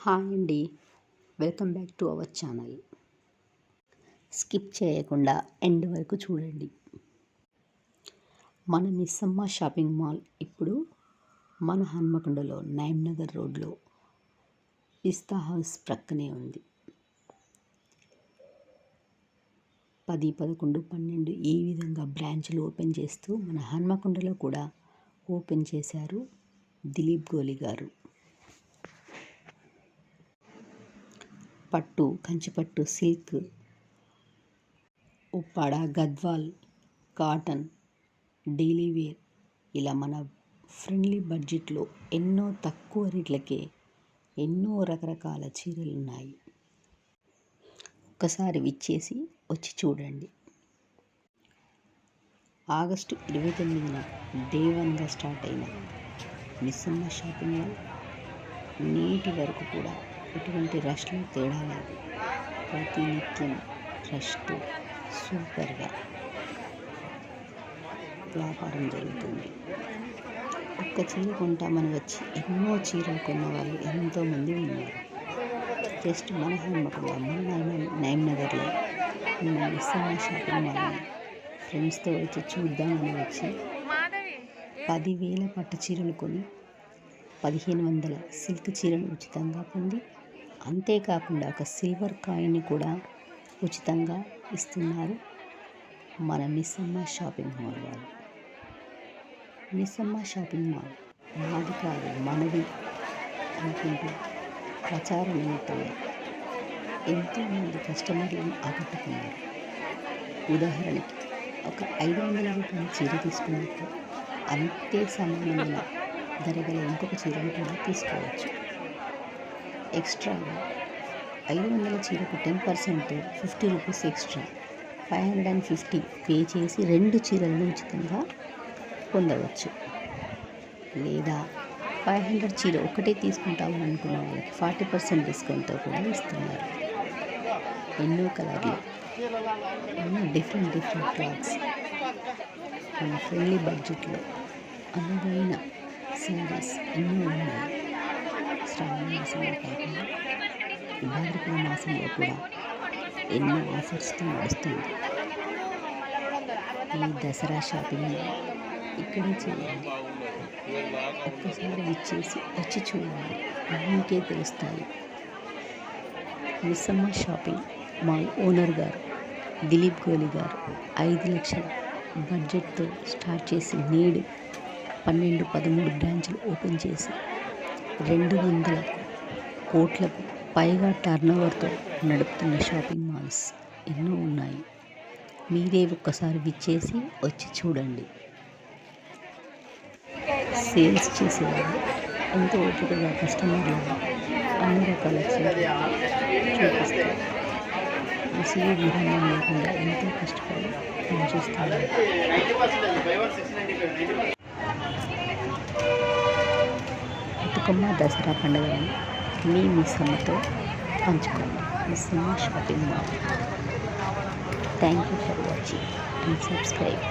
Hi అండి, welcome back to our channel. Skip చేయకుండా end వరకు చూడండి. మన మిస్సమ్మ షాపింగ్ మాల్ ఇప్పుడు మన హన్మకొండలో నగర్ రోడ్లో పిస్తా హౌస్ ప్రక్కనే ఉంది. 10, 11, 12 ఈ విధంగా బ్రాంచ్లు ఓపెన్ చేస్తూ మన హన్మకొండలో కూడా ఓపెన్ చేశారు దిలీప్ గోలి గారు. పట్టు, కంచిపట్టు, silk, Uppada, Gadwal, cotton, daily wear ఇలా మన ఫ్రెండ్లీ బడ్జెట్లో ఎన్నో తక్కువ రేట్లకే ఎన్నో రకరకాల చీరలు ఉన్నాయి. ఒక్కసారి విచ్చేసి వచ్చి చూడండి. ఆగస్టు 29న డే 1గా స్టార్ట్ అయిన మిస్సమ్మ షాపింగ్ మాల్ నేటి వరకు కూడా ఎటువంటి రష్లో తేడా లేదు. ప్రతి నిత్యం రష్తో సూపర్గా వ్యాపారం జరుగుతుంది. ఒక్క చీర కొంటామని వచ్చి ఎన్నో చీరలు కొన్న వాళ్ళు ఎంతోమంది ఉన్నారు. జస్ట్ మన హన్మకొండ నగర్లో ఉన్న మిస్సమ్మ షాపింగ్ మాల్ని ఫ్రెండ్స్తో వచ్చి చూద్దామని వచ్చి 10,000 పట్టు చీరలు కొని 1,500 సిల్క్ చీరను ఉచితంగా పొంది, అంతేకాకుండా ఒక సిల్వర్ కాయిన్ని కూడా ఉచితంగా ఇస్తున్నారు మన మిస్సమ్మ షాపింగ్ మాల్ వాళ్ళు. మిస్సమ్మ షాపింగ్ మాల్ మాది కాదు మనది అనుకుంటూ ప్రచార నిమిత్తంగా ఎంతోమంది కస్టమర్లను ఆకట్టుకున్నారు. ఉదాహరణకి ఒక 500 రూపాయల చీర తీసుకున్నప్పుడు అంతే సమానమైన ధర గల ఇంకొక చీరను కూడా తీసుకోవచ్చు. ఎక్స్ట్రాగా 500 చీరకు 10% 50 రూపీస్ ఎక్స్ట్రా 550 పే చేసి 2 చీరలను ఉచితంగా పొందవచ్చు. లేదా 500 చీర ఒకటే తీసుకుంటామని అనుకున్న వాళ్ళకి 40% డిస్కౌంట్తో కూడా ఇస్తున్నారు. ఎన్నో కలర్లు, ఎన్నో డిఫరెంట్ క్లాత్స్ మన ఫ్రెండ్లీ బడ్జెట్లో అనువైన శారీస్ ఎన్నో ఉన్నాయి. శ్రావణ మాసంలో కాకుండా భాద్రపద మాసంలో కూడా ఎన్నో ఆఫర్స్తో నడుస్తుంది. ఈ దసరా షాపింగ్ ఇక్కడే చేయండి. ఒక్కసారి వచ్చి చూడండి, మీకే తెలుస్తాయి. మిస్సమ్మ షాపింగ్ మాల్ ఓనర్ గారు దిలీప్ గోలి గారు 5 లక్షల బడ్జెట్తో స్టార్ట్ చేసి నేడు 12, 13 బ్రాంచ్లు ఓపెన్ చేసి 200 కోట్లకు పైగా టర్నోవర్తో నడుపుతున్న షాపింగ్ మాల్స్ ఎన్నో ఉన్నాయి. మీరే ఒక్కసారి విచ్చేసి వచ్చి చూడండి. సేల్స్ చేసేవాళ్ళు ఎంతో ఓపికగా కస్టమర్లను అన్ని రకాల చీరలు చూపిస్తారు. అసలు విధానం లేకుండా ఎంతో కష్టపడి పనిచేస్తున్నారు. బతుకమ్మ, దసరా పండుగలను మీ మిస్సమ్మతో పంచుకోండి. Missamma shopping mall. Thank you for watching and subscribe.